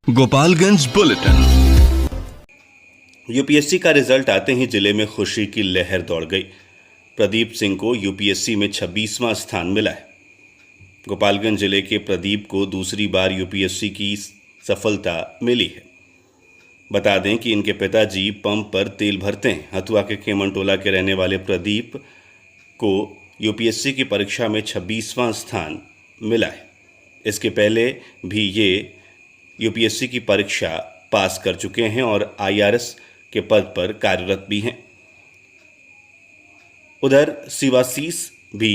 Gopalganj bulletin. UPSC का result आते ही जिले में खुशी की लहर दौड़ गई। प्रदीप सिंह को यूपीएससी में 26वां स्थान मिला है। गोपालगंज जिले के प्रदीप को दूसरी बार यूपीएससी की सफलता मिली है। बता दें कि इनके पिताजी पंप पर तेल भरते हैं। हथुआ के खेमनटोला के रहने वाले प्रदीप को यूपीएससी की परीक्षा में 26वां स्थान मिला है। इसके पहले भी ये यूपीएससी की परीक्षा पास कर चुके हैं और आईआरएस के पद पर कार्यरत भी हैं। उधर शिवाशीष भी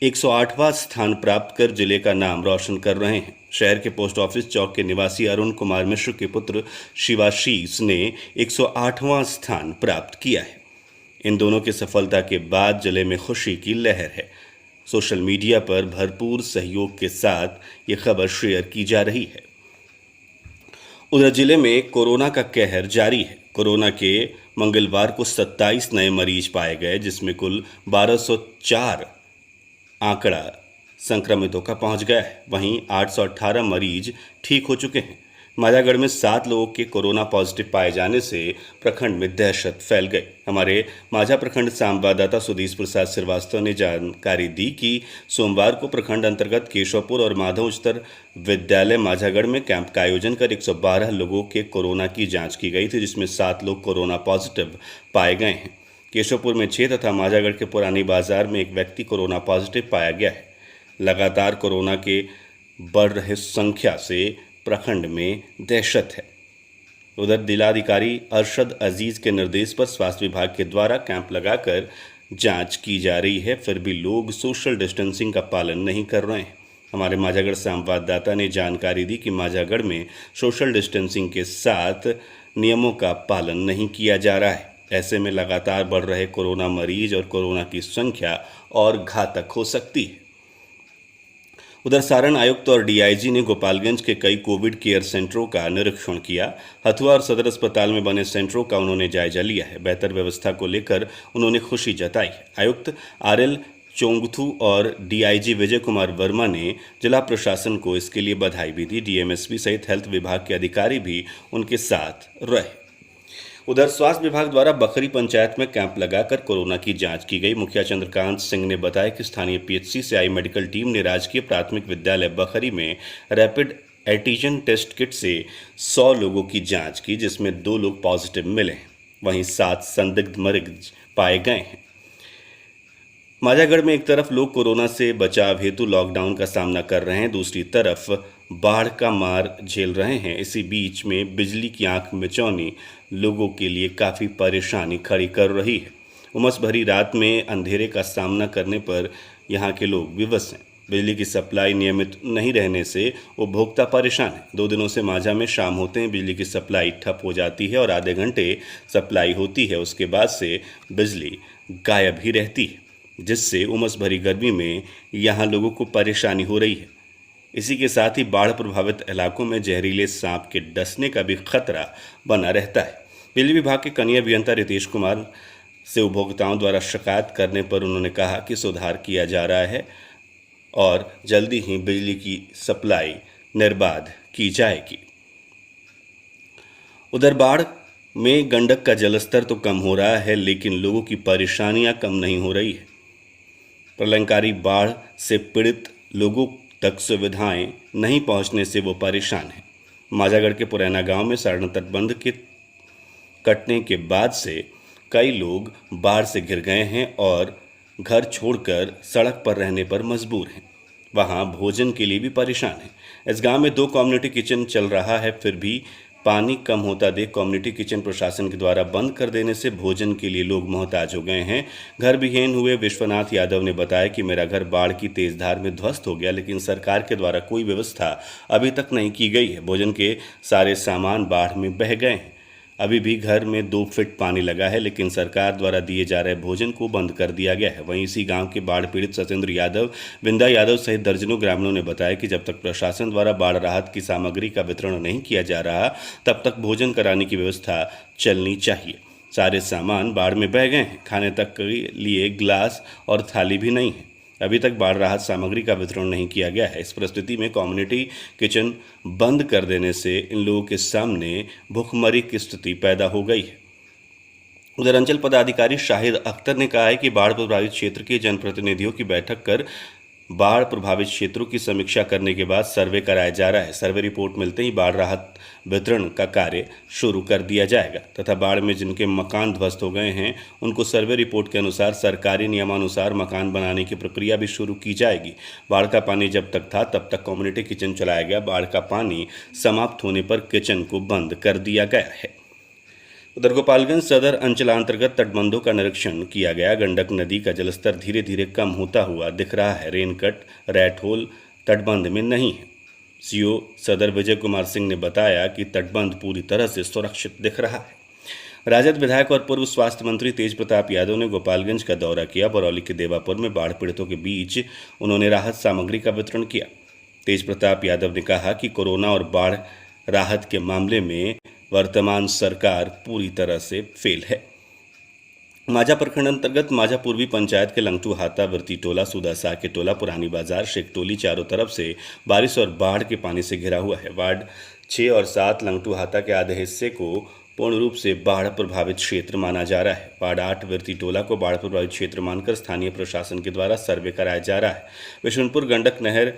108वां स्थान प्राप्त कर जिले का नाम रोशन कर रहे हैं। शहर के पोस्ट ऑफिस चौक के निवासी अरुण कुमार मिश्र के पुत्र शिवाशीष ने 108वां स्थान प्राप्त किया है। इन दोनों की सफलता के बाद जिले में खुशी की लहर है। सोशल मीडिया पर भरपूर सहयोग के साथ ये खबर शेयर की जा रही है। उधर जिले में कोरोना का कहर जारी है। कोरोना के मंगलवार को 27 नए मरीज पाए गए, जिसमें कुल 1204 आंकड़ा संक्रमितों का पहुंच गया है। वहीं 818 मरीज ठीक हो चुके हैं। माजागढ़ में 7 लोगों के कोरोना पॉजिटिव पाए जाने से प्रखंड में दहशत फैल गई। हमारे माझा प्रखंड संवाददाता सुधीश प्रसाद श्रीवास्तव ने जानकारी दी कि सोमवार को प्रखंड अंतर्गत केशवपुर और माधव उच्चतर विद्यालय माझागढ़ में कैंप का आयोजन कर 112 लोगों के कोरोना की जांच की गई थी, जिसमें 7 लोग कोरोना पॉजिटिव पाए गए हैं। केशवपुर में 6 तथा माझागढ़ के पुरानी बाजार में एक व्यक्ति कोरोना पॉजिटिव पाया गया है। लगातार कोरोना के बढ़ रहे संख्या से प्रखंड में दहशत है। उधर जिलाधिकारी अरशद अजीज के निर्देश पर स्वास्थ्य विभाग के द्वारा कैंप लगाकर जांच की जा रही है, फिर भी लोग सोशल डिस्टेंसिंग का पालन नहीं कर रहे हैं। हमारे माझागढ़ संवाददाता ने जानकारी दी कि माझागढ़ में सोशल डिस्टेंसिंग के साथ नियमों का पालन नहीं किया जा रहा है। ऐसे में लगातार बढ़ रहे कोरोना मरीज और कोरोना की संख्या और घातक हो सकती है। उधर सारण आयुक्त और डीआईजी ने गोपालगंज के कई कोविड केयर सेंटरों का निरीक्षण किया। हथुआ और सदर अस्पताल में बने सेंटरों का उन्होंने जायजा लिया है। बेहतर व्यवस्था को लेकर उन्होंने खुशी जताई है। आयुक्त आरएल चोंगथू और डीआईजी विजय कुमार वर्मा ने जिला प्रशासन को इसके लिए बधाई भी दी। डीएमएसपी सहित हेल्थ विभाग के अधिकारी भी उनके साथ रहे। उधर स्वास्थ्य विभाग द्वारा बखरी पंचायत में कैंप लगाकर कोरोना की जांच की गई। मुखिया चंद्रकांत सिंह ने बताया कि स्थानीय पीएचसी से आई मेडिकल टीम ने राजकीय प्राथमिक विद्यालय बखरी में रैपिड एंटीजन टेस्ट किट से 100 लोगों की जांच की, जिसमें 2 लोग पॉजिटिव मिले हैं। वहीं 7 संदिग्ध मरीज पाए गए हैं। माझागढ़ में एक तरफ लोग कोरोना से बचाव हेतु लॉकडाउन का सामना कर रहे हैं, दूसरी तरफ बाढ़ का मार झेल रहे हैं। इसी बीच में बिजली की आंख मिचौनी लोगों के लिए काफ़ी परेशानी खड़ी कर रही है। उमस भरी रात में अंधेरे का सामना करने पर यहाँ के लोग विवश हैं। बिजली की सप्लाई नियमित नहीं रहने से उपभोक्ता परेशान है। 2 दिनों से माझा में शाम होते हैं बिजली की सप्लाई ठप हो जाती है और आधे घंटे सप्लाई होती है, उसके बाद से बिजली गायब ही रहती है, जिससे उमस भरी गर्मी में यहाँ लोगों को परेशानी हो रही है। इसी के साथ ही बाढ़ प्रभावित इलाकों में जहरीले सांप के डसने का भी खतरा बना रहता है। बिजली विभाग के कनीय अभियंता रितेश कुमार से उपभोक्ताओं द्वारा शिकायत करने पर उन्होंने कहा कि सुधार किया जा रहा है और जल्दी ही बिजली की सप्लाई निर्बाध की जाएगी। उधर बाढ़ में गंडक का जलस्तर तो कम हो रहा है, लेकिन लोगों की परेशानियां कम नहीं हो रही है। प्रलयंकारी बाढ़ से पीड़ित लोगों तक सुविधाएं नहीं पहुंचने से वो परेशान हैं। माझागढ़ के पुरैना गांव में सारण तटबंध के कटने के बाद से कई लोग बाढ़ से घिर गए हैं और घर छोड़कर सड़क पर रहने पर मजबूर हैं। वहां भोजन के लिए भी परेशान हैं। इस गांव में 2 कम्युनिटी किचन चल रहा है, फिर भी पानी कम होता देख कम्युनिटी किचन प्रशासन के द्वारा बंद कर देने से भोजन के लिए लोग मोहताज हो गए हैं। घर विहीन हुए विश्वनाथ यादव ने बताया कि मेरा घर बाढ़ की तेज धार में ध्वस्त हो गया, लेकिन सरकार के द्वारा कोई व्यवस्था अभी तक नहीं की गई है। भोजन के सारे सामान बाढ़ में बह गए हैं। अभी भी घर में 2 फीट पानी लगा है, लेकिन सरकार द्वारा दिए जा रहे भोजन को बंद कर दिया गया है। वहीं इसी गांव के बाढ़ पीड़ित सत्येंद्र यादव, विंदा यादव सहित दर्जनों ग्रामीणों ने बताया कि जब तक प्रशासन द्वारा बाढ़ राहत की सामग्री का वितरण नहीं किया जा रहा, तब तक भोजन कराने की व्यवस्था चलनी चाहिए। सारे सामान बाढ़ में बह गए हैं। खाने तक के लिए गिलास और थाली भी नहीं है। अभी तक बाढ़ राहत सामग्री का वितरण नहीं किया गया है। इस परिस्थिति में कम्युनिटी किचन बंद कर देने से इन लोगों के सामने भुखमरी की स्थिति पैदा हो गई है। उधर अंचल पदाधिकारी शाहिद अख्तर ने कहा है कि बाढ़ प्रभावित क्षेत्र के जनप्रतिनिधियों की बैठक कर बाढ़ प्रभावित क्षेत्रों की समीक्षा करने के बाद सर्वे कराया जा रहा है। सर्वे रिपोर्ट मिलते ही बाढ़ राहत वितरण का कार्य शुरू कर दिया जाएगा तथा बाढ़ में जिनके मकान ध्वस्त हो गए हैं उनको सर्वे रिपोर्ट के अनुसार सरकारी नियमानुसार मकान बनाने की प्रक्रिया भी शुरू की जाएगी। बाढ़ का पानी जब तक था तब तक कम्युनिटी किचन चलाया गया। बाढ़ का पानी समाप्त होने पर किचन को बंद कर दिया गया है। उधर गोपालगंज सदर अंचलांतर्गत तटबंधों का निरीक्षण किया गया। गंडक नदी का जलस्तर धीरे धीरे कम होता हुआ दिख रहा है। रेनकट रैट होल तटबंध में नहीं है। सीओ सदर विजय कुमार सिंह ने बताया कि तटबंध पूरी तरह से सुरक्षित दिख रहा है। राजद विधायक और पूर्व स्वास्थ्य मंत्री तेज प्रताप यादव ने गोपालगंज का दौरा किया। बरौली के देवापुर में बाढ़ पीड़ितों के बीच उन्होंने राहत सामग्री का वितरण किया। तेज प्रताप यादव ने कहा कि कोरोना और बाढ़ राहत के मामले में वर्तमान सरकार पूरी तरह से फेल है। माझा प्रखंड अंतर्गत माझा पूर्वी पंचायत के लंगटू हाता वर्ती टोला सुदासा के टोला पुरानी बाजार शेखटोली चारों तरफ से बारिश और बाढ़ के पानी से घिरा हुआ है। वार्ड 6 और 7 लंगटू हाता के आधे हिस्से को पूर्ण रूप से बाढ़ प्रभावित क्षेत्र माना जा रहा है। वार्ड 8 वर्ती टोला को बाढ़ प्रभावित क्षेत्र मानकर स्थानीय प्रशासन के द्वारा सर्वे कराया जा रहा है। बिशुनपुर गंडक नहर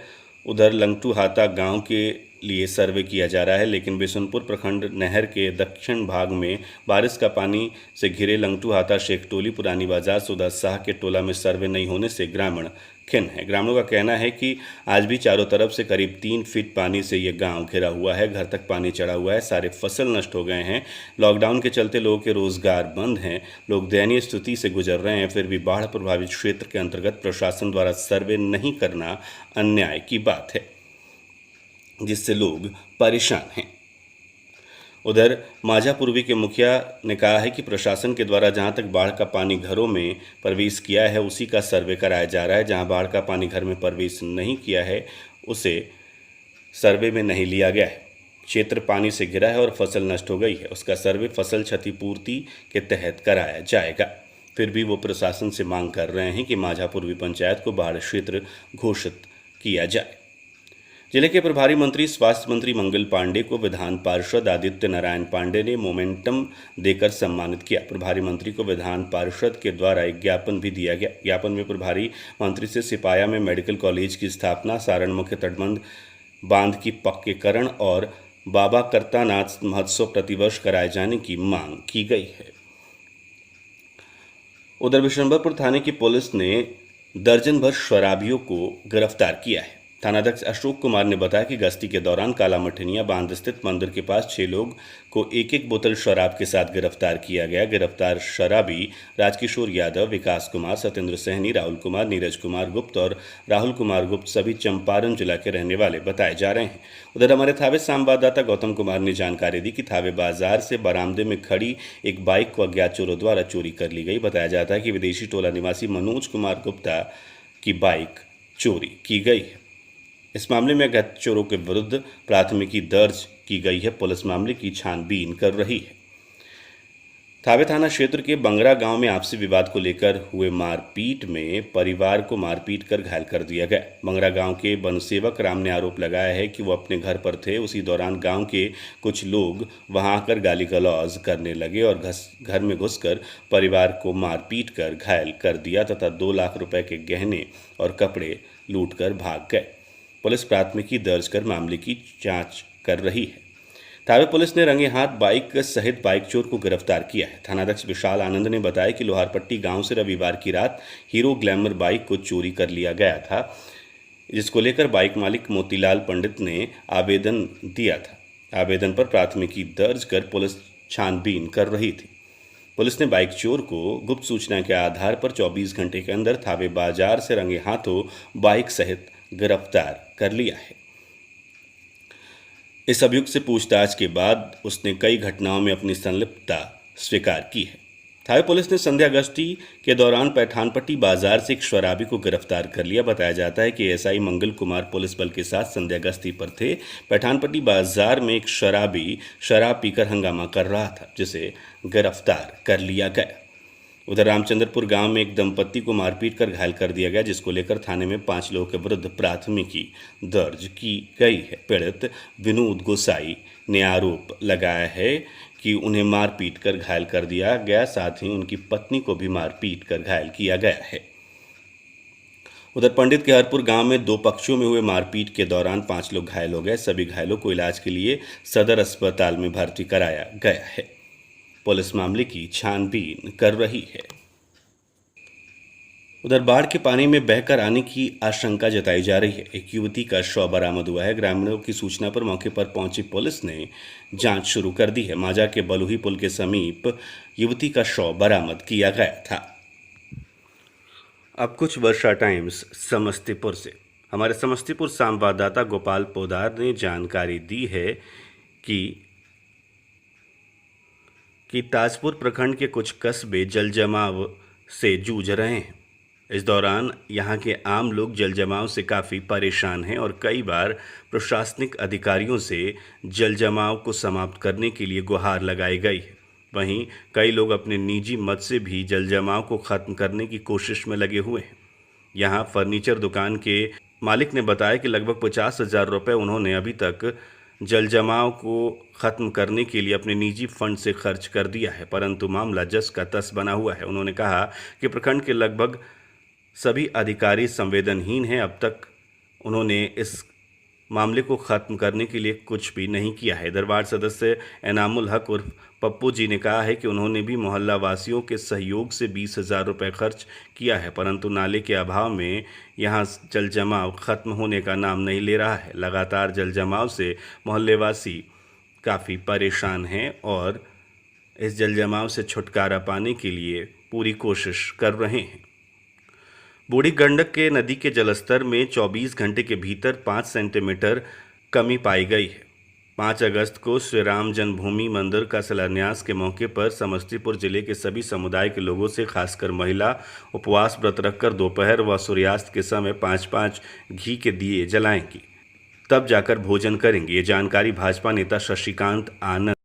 उधर लंगटू हाता गांव के लिए सर्वे किया जा रहा है, लेकिन बिशुनपुर प्रखंड नहर के दक्षिण भाग में बारिश का पानी से घिरे लंगटू हाता शेखटोली पुरानी बाजार सुदासाह के टोला में सर्वे नहीं होने से ग्रामीण खिन्न है। ग्रामीणों का कहना है कि आज भी चारों तरफ से करीब 3 फीट पानी से ये गांव घिरा हुआ है। घर तक पानी चढ़ा हुआ है। सारे फसल नष्ट हो गए हैं। लॉकडाउन के चलते लोगों के रोजगार बंद हैं। लोग दयनीय स्थिति से गुजर रहे हैं। फिर भी बाढ़ प्रभावित क्षेत्र के अंतर्गत प्रशासन द्वारा सर्वे नहीं करना अन्याय की बात है, जिससे लोग परेशान हैं। उधर माझा पूर्वी के मुखिया ने कहा है कि प्रशासन के द्वारा जहां तक बाढ़ का पानी घरों में प्रवेश किया है उसी का सर्वे कराया जा रहा है। जहां बाढ़ का पानी घर में प्रवेश नहीं किया है उसे सर्वे में नहीं लिया गया है। क्षेत्र पानी से घिरा है और फसल नष्ट हो गई है, उसका सर्वे फसल क्षतिपूर्ति के तहत कराया जाएगा। फिर भी वो प्रशासन से मांग कर रहे हैं कि माझा पूर्वी पंचायत को बाढ़ क्षेत्र घोषित किया जाए। जिले के प्रभारी मंत्री स्वास्थ्य मंत्री मंगल पांडे को विधान पार्षद आदित्य नारायण पांडे ने मोमेंटम देकर सम्मानित किया। प्रभारी मंत्री को विधान पार्षद के द्वारा एक ज्ञापन भी दिया गया। ज्ञापन में प्रभारी मंत्री से सिपाया में मेडिकल कॉलेज की स्थापना, सारण मुख्य तटबंध बांध की पक्कीकरण और बाबा करतानाथ महोत्सव प्रतिवर्ष कराए जाने की मांग की गई है। उधर बिशंबरपुर थाने की पुलिस ने दर्जन भर शराबियों को गिरफ्तार किया है। थानाध्यक्ष अशोक कुमार ने बताया कि गश्ती के दौरान काला मठनिया बांध स्थित मंदिर के पास 6 लोग को एक एक बोतल शराब के साथ गिरफ्तार किया गया। गिरफ्तार शराबी राजकिशोर यादव, विकास कुमार, सत्येंद्र सहनी, राहुल कुमार, नीरज कुमार गुप्त और राहुल कुमार गुप्त सभी चंपारण जिला के रहने वाले बताए जा रहे हैं। उधर हमारे थावे संवाददाता गौतम कुमार ने जानकारी दी कि थावे बाजार से बरामदे में खड़ी एक बाइक को अज्ञात चोरों द्वारा चोरी कर ली गई। बताया जाता है कि विदेशी टोला निवासी मनोज कुमार गुप्ता की बाइक चोरी की गई है। इस मामले में अज्ञात चोरों के विरुद्ध प्राथमिकी दर्ज की गई है। पुलिस मामले की छानबीन कर रही है। थावे थाना क्षेत्र के बंगरा गांव में आपसी विवाद को लेकर हुए मारपीट में परिवार को मारपीट कर घायल कर दिया गया। बंगरा गांव के वनसेवक राम ने आरोप लगाया है कि वो अपने घर पर थे, उसी दौरान गांव के कुछ लोग वहां आकर गाली गलौज करने लगे और घर में घुसकर परिवार को मारपीट कर घायल कर दिया तथा 2 लाख रुपए के गहने और कपड़े लूट कर भाग गए। पुलिस प्राथमिकी दर्ज कर मामले की जांच कर रही है। थावे पुलिस ने रंगे हाथ बाइक सहित बाइक चोर को गिरफ्तार किया है। थानाध्यक्ष विशाल आनंद ने बताया कि लोहारपट्टी गांव से रविवार की रात हीरो ग्लैमर बाइक को चोरी कर लिया गया था, जिसको लेकर बाइक मालिक मोतीलाल पंडित ने आवेदन दिया था। आवेदन पर प्राथमिकी दर्ज कर पुलिस छानबीन कर रही थी। पुलिस ने बाइक चोर को गुप्त सूचना के आधार पर 24 घंटे के अंदर थावे बाजार से रंगे हाथों बाइक सहित गिरफ्तार कर लिया है। इस अभियुक्त से पूछताछ के बाद उसने कई घटनाओं में अपनी संलिप्तता स्वीकार की है। थावे पुलिस ने संध्या गश्ती के दौरान पैठानपट्टी बाजार से एक शराबी को गिरफ्तार कर लिया। बताया जाता है कि एसआई मंगल कुमार पुलिस बल के साथ संध्या गश्ती पर थे। पैठानपट्टी बाजार में एक शराबी शराब पीकर हंगामा कर रहा था, जिसे गिरफ्तार कर लिया गया। उधर रामचंद्रपुर गांव में एक दंपत्ति को मारपीट कर घायल कर दिया गया, जिसको लेकर थाने में 5 लोगों के विरुद्ध प्राथमिकी दर्ज की गई है। पीड़ित विनोद गोसाई ने आरोप लगाया है कि उन्हें मारपीट कर घायल कर दिया गया, साथ ही उनकी पत्नी को भी मारपीट कर घायल किया गया है। उधर पंडित के हरपुर गांव में 2 पक्षों में हुए मारपीट के दौरान 5 लोग घायल हो गए। सभी घायलों को इलाज के लिए सदर अस्पताल में भर्ती कराया गया है। पुलिस मामले की छानबीन कर रही है। उधर बाढ़ के पानी में बहकर आने की आशंका जताई जा रही है। एक युवती का शव बरामद हुआ है। ग्रामीणों की सूचना पर मौके पर पहुंची पुलिस ने जांच शुरू कर दी है। माजा के बलुही पुल के समीप युवती का शव बरामद किया गया था। अब कुछ वर्षा टाइम्स समस्तीपुर से। हमारे समस्तीपुर संवाददाता गोपाल पोदार ने जानकारी दी है कि ताजपुर प्रखंड के कुछ कस्बे जल जमाव से जूझ रहे हैं। इस दौरान यहां के आम लोग जल जमाव से काफ़ी परेशान हैं और कई बार प्रशासनिक अधिकारियों से जल जमाव को समाप्त करने के लिए गुहार लगाई गई है। वहीं कई लोग अपने निजी मत से भी जल जमाव को ख़त्म करने की कोशिश में लगे हुए हैं। यहां फर्नीचर दुकान के मालिक ने बताया कि लगभग 50,000 रुपये उन्होंने अभी तक जल जमाव को ख़त्म करने के लिए अपने निजी फंड से खर्च कर दिया है, परंतु मामला जस का तस बना हुआ है। उन्होंने कहा कि प्रखंड के लगभग सभी अधिकारी संवेदनहीन हैं। अब तक उन्होंने इस मामले को ख़त्म करने के लिए कुछ भी नहीं किया है। इधर वार्ड सदस्य एनामुल हक उर्फ पप्पू जी ने कहा है कि उन्होंने भी मोहल्ला वासियों के सहयोग से 20,000 रुपये खर्च किया है, परंतु नाले के अभाव में यहां जल जमाव ख़त्म होने का नाम नहीं ले रहा है। लगातार जल जमाव से मोहल्लेवासी काफ़ी परेशान हैं और इस जल जमाव से छुटकारा पाने के लिए पूरी कोशिश कर रहे हैं। बूढ़ी गंडक के नदी के जलस्तर में 24 घंटे के भीतर 5 सेंटीमीटर कमी पाई गई है। 5 अगस्त को श्री राम जन्मभूमि मंदिर का शिलान्यास के मौके पर समस्तीपुर जिले के सभी समुदाय के लोगों से खासकर महिला उपवास व्रत रखकर दोपहर व सूर्यास्त के समय 5-5 घी के दिए जलाएंगी, तब जाकर भोजन करेंगे। ये जानकारी भाजपा नेता शशिकांत आनंद